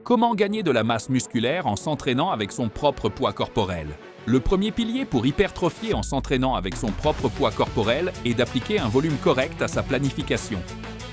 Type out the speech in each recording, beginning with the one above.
Comment gagner de la masse musculaire en s'entraînant avec son propre poids corporel? Le premier pilier pour hypertrophier en s'entraînant avec son propre poids corporel est d'appliquer un volume correct à sa planification.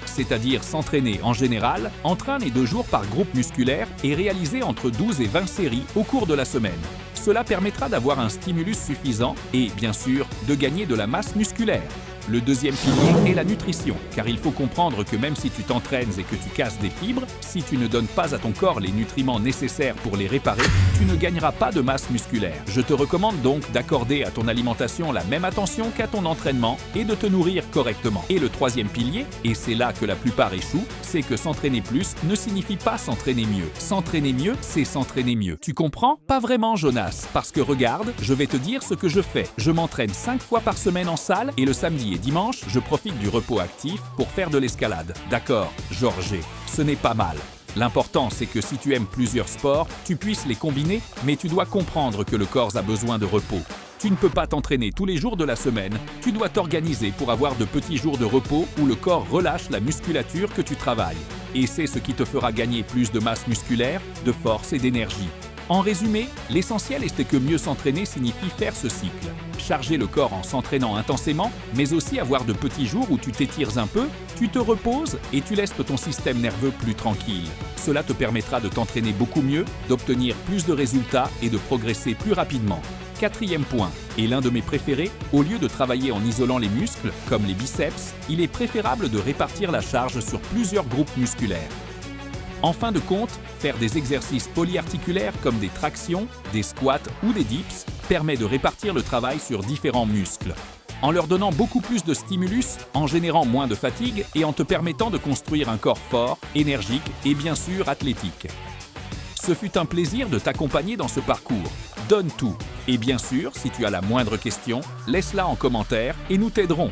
C'est-à-dire s'entraîner en général entre 1 et 2 jours par groupe musculaire et réaliser entre 12 et 20 séries au cours de la semaine. Cela permettra d'avoir un stimulus suffisant et, bien sûr, de gagner de la masse musculaire. Le deuxième pilier est la nutrition, car il faut comprendre que même si tu t'entraînes et que tu casses des fibres, si tu ne donnes pas à ton corps les nutriments nécessaires pour les réparer, tu ne gagneras pas de masse musculaire. Je te recommande donc d'accorder à ton alimentation la même attention qu'à ton entraînement et de te nourrir correctement. Et le troisième pilier, et c'est là que la plupart échouent, c'est que s'entraîner plus ne signifie pas s'entraîner mieux. S'entraîner mieux, c'est s'entraîner mieux. Tu comprends? Pas vraiment, Jonas, parce que regarde, je vais te dire ce que je fais. Je m'entraîne 5 fois par semaine en salle et le samedi et dimanche, je profite du repos actif pour faire de l'escalade. D'accord, Georges, ce n'est pas mal. L'important, c'est que si tu aimes plusieurs sports, tu puisses les combiner, mais tu dois comprendre que le corps a besoin de repos. Tu ne peux pas t'entraîner tous les jours de la semaine, tu dois t'organiser pour avoir de petits jours de repos où le corps relâche la musculature que tu travailles. Et c'est ce qui te fera gagner plus de masse musculaire, de force et d'énergie. En résumé, l'essentiel est que mieux s'entraîner signifie faire ce cycle. Charger le corps en s'entraînant intensément, mais aussi avoir de petits jours où tu t'étires un peu, tu te reposes et tu laisses ton système nerveux plus tranquille. Cela te permettra de t'entraîner beaucoup mieux, d'obtenir plus de résultats et de progresser plus rapidement. Quatrième point, et l'un de mes préférés, au lieu de travailler en isolant les muscles, comme les biceps, il est préférable de répartir la charge sur plusieurs groupes musculaires. En fin de compte, faire des exercices polyarticulaires comme des tractions, des squats ou des dips permet de répartir le travail sur différents muscles, en leur donnant beaucoup plus de stimulus, en générant moins de fatigue et en te permettant de construire un corps fort, énergique et bien sûr athlétique. Ce fut un plaisir de t'accompagner dans ce parcours. Donne tout. Et bien sûr, si tu as la moindre question, laisse-la en commentaire et nous t'aiderons.